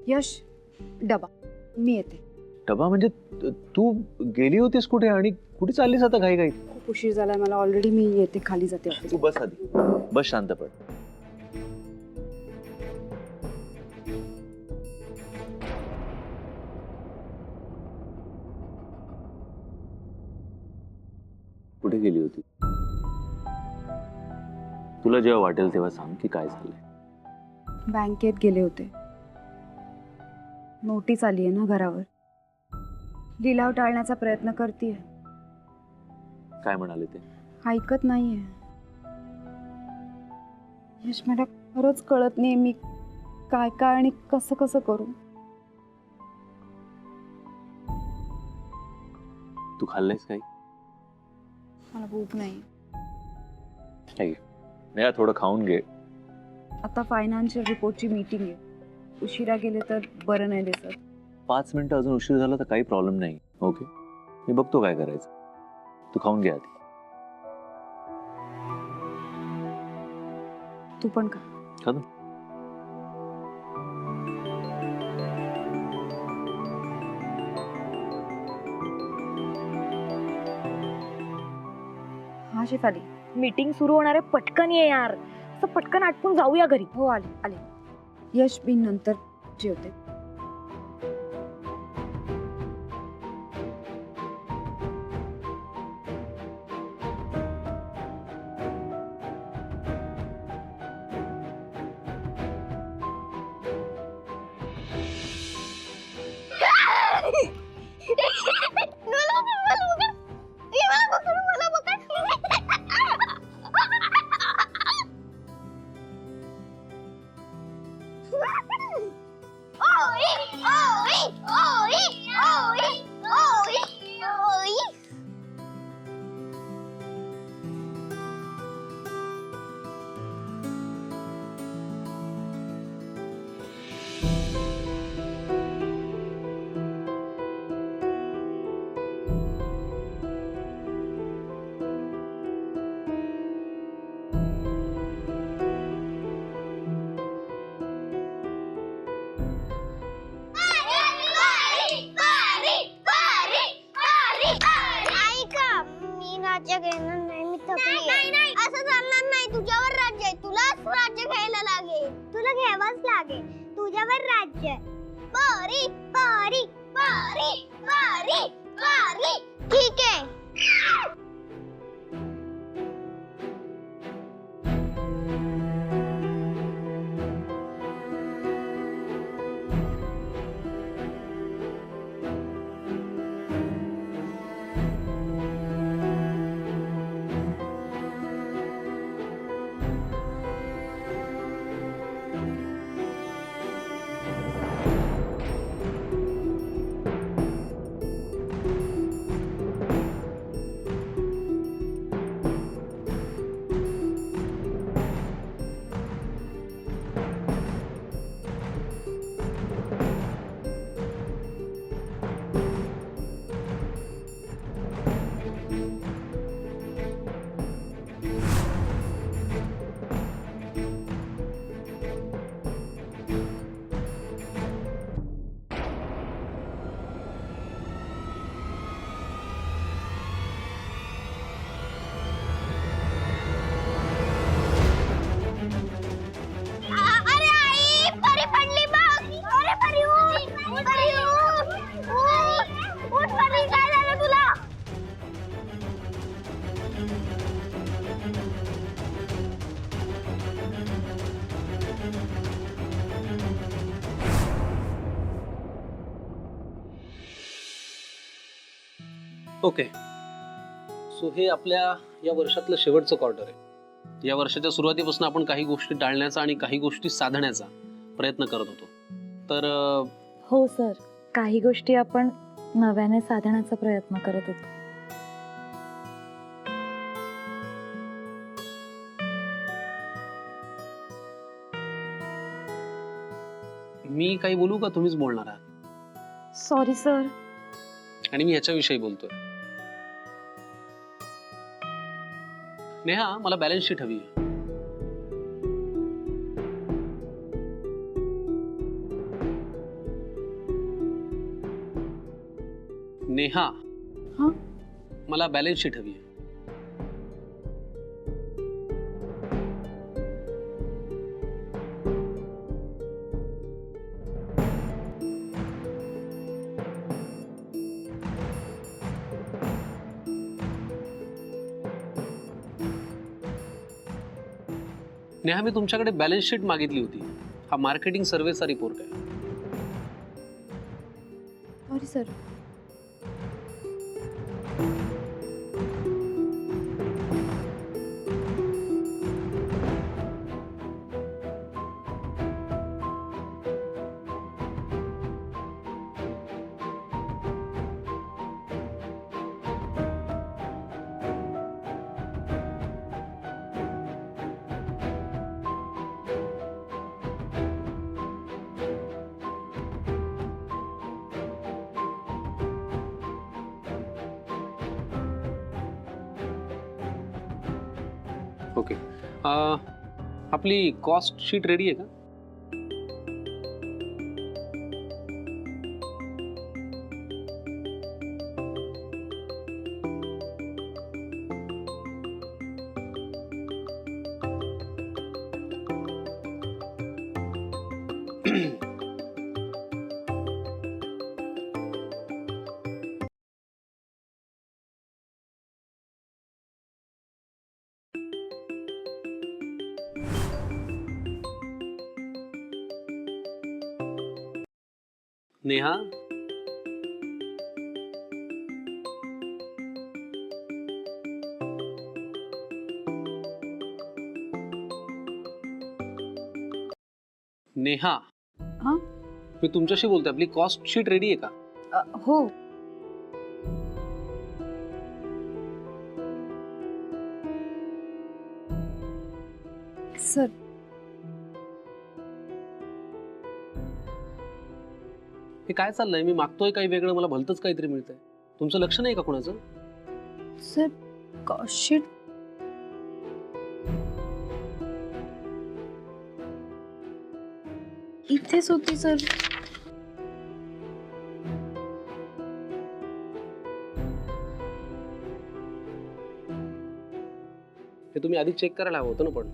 यश, डबा मी येते. डबा म्हणजे तू गेली होतीस कुठे आणि कुठे चाललीस आता घाई घाई? खूप उशीर झालाय मला ऑलरेडी. मी येते, खाली जाते तू बस आधी, बस शांत पड. कुठे गेली होती? तुला जेव्हा वाटेल तेव्हा सांग की काय झालंय. बँकेत गेले होते. नोटीस आली आहे ना घरावर. लिलाव टाळण्याचा प्रयत्न करतेय. काय म्हणाले ते? ऐकत नाहीये. यश, मला खरंच कळत नाही मी काय काय आणि कसं कसं करू. तू खाल्लंयस काही? मला भूक नाही. नाही, थोडं खाऊन घे. आता फायनान्शियल रिपोर्टची मीटिंग आहे. उशिरा गेले तर बरं नाही दिसत. 5 मिनिटं अजून उशीर झाला तर काही प्रॉब्लेम नाही. ओके, मी बघतो काय करायचं. तू खाऊन घे आधी. तू पण का? खा ना. हा शेफाली. मीटिंग सुरू होणार आहे, पटकन ये यार. असं पटकन आटपून जाऊया घरी. हो, आले आले. यश, मी नंतर जेवते. राज्य घेणार नाही. मी थकली. असं चालणार नाही. तुझ्यावर राज्य आहे. तुलाच राज्य घ्यायला लागेल. तुला घ्यावंच लागेल. तुझ्यावर राज्य आहे. बारी बारी बारी बारी बारी. ठीक आहे. ओके, सो हे आपल्या या वर्षातलं शेवटचं क्वार्टर आहे. या वर्षाच्या सुरुवातीपासून आपण काही गोष्टी टाळण्याचा आणि काही गोष्टी साधण्याचा प्रयत्न करत होतो. तर हो सर, काही गोष्टी आपण नव्याने साधण्याचा प्रयत्न करत होतो. मी काही बोलू का तुम्हीच बोलणार आहात? Sorry sir. आणि मी ह्याच्याविषयी बोलतोय. नेहा, मला बॅलन्स शीट हवी आहे. नेहा, हा? मला बॅलन्स शीट हवी आहे. नेहा, मी तुमच्याकडे बॅलन्स शीट मागितली होती. हा मार्केटिंग सर्व्हेचा रिपोर्ट आहे. Sorry sir. ओके. आपली कॉस्ट शीट रेडी आहे का? नेहा, नेहा, हा? मी तुमच्याशी बोलतोय. आपली कॉस्ट शीट रेडी आहे का? हो. सर, हे काय चाललंय? मी मागतोय काही वेगळं, मला भलतंच काहीतरी मिळतंय. तुमचं लक्ष नाही का कोणाचं? सर, कॉस्ट शीट इथेच होती सर. हे तुम्ही आधी चेक करायला हवं होतं ना. पण